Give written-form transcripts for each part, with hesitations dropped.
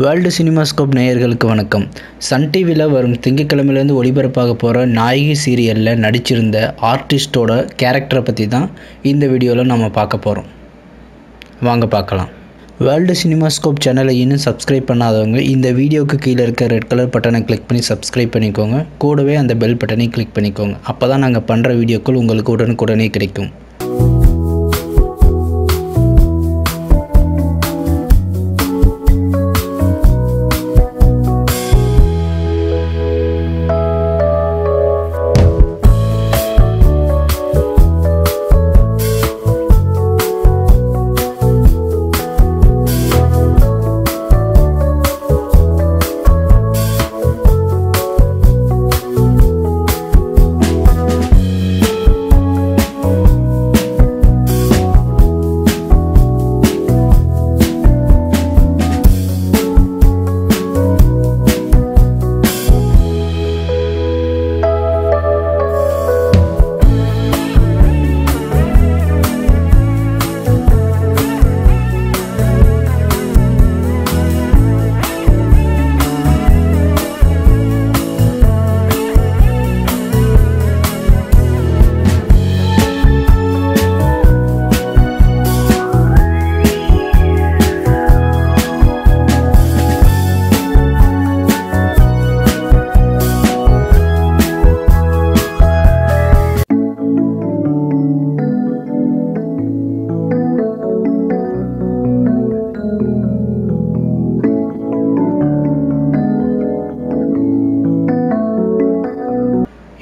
World cinemascope நேயர்களுக்கு வணக்கம். Sun டிவியில் வரும் திங்கட்கிழமையிலேருந்து ஒளிபரப்பாக போகிற நாயகி சீரியலில் நடிச்சிருந்த ஆர்டிஸ்ட்டோட கேரக்டரை பற்றி தான் இந்த வீடியோவில் நம்ம பார்க்க போகிறோம். வாங்க பார்க்கலாம். வேர்ல்டு சினிமாஸ்கோப் சேனலை இன்னும் சப்ஸ்கிரைப் பண்ணாதவங்க இந்த வீடியோவுக்கு கீழே இருக்க ரெட் கலர் பட்டனை கிளிக் பண்ணி சப்ஸ்கிரைப் பண்ணிக்கோங்க. கூடவே அந்த பெல் பட்டனை கிளிக் பண்ணிக்கோங்க. அப்போ தான் நாங்கள் பண்ணுற வீடியோக்கள் உங்களுக்கு உடனுக்குடனே கிடைக்கும்.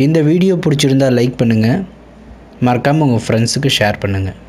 இந்த வீடியோ பிடிச்சிருந்தால் லைக் பண்ணுங்கள். மறக்காமல் உங்கள் ஃப்ரெண்ட்ஸுக்கு ஷேர் பண்ணுங்கள்.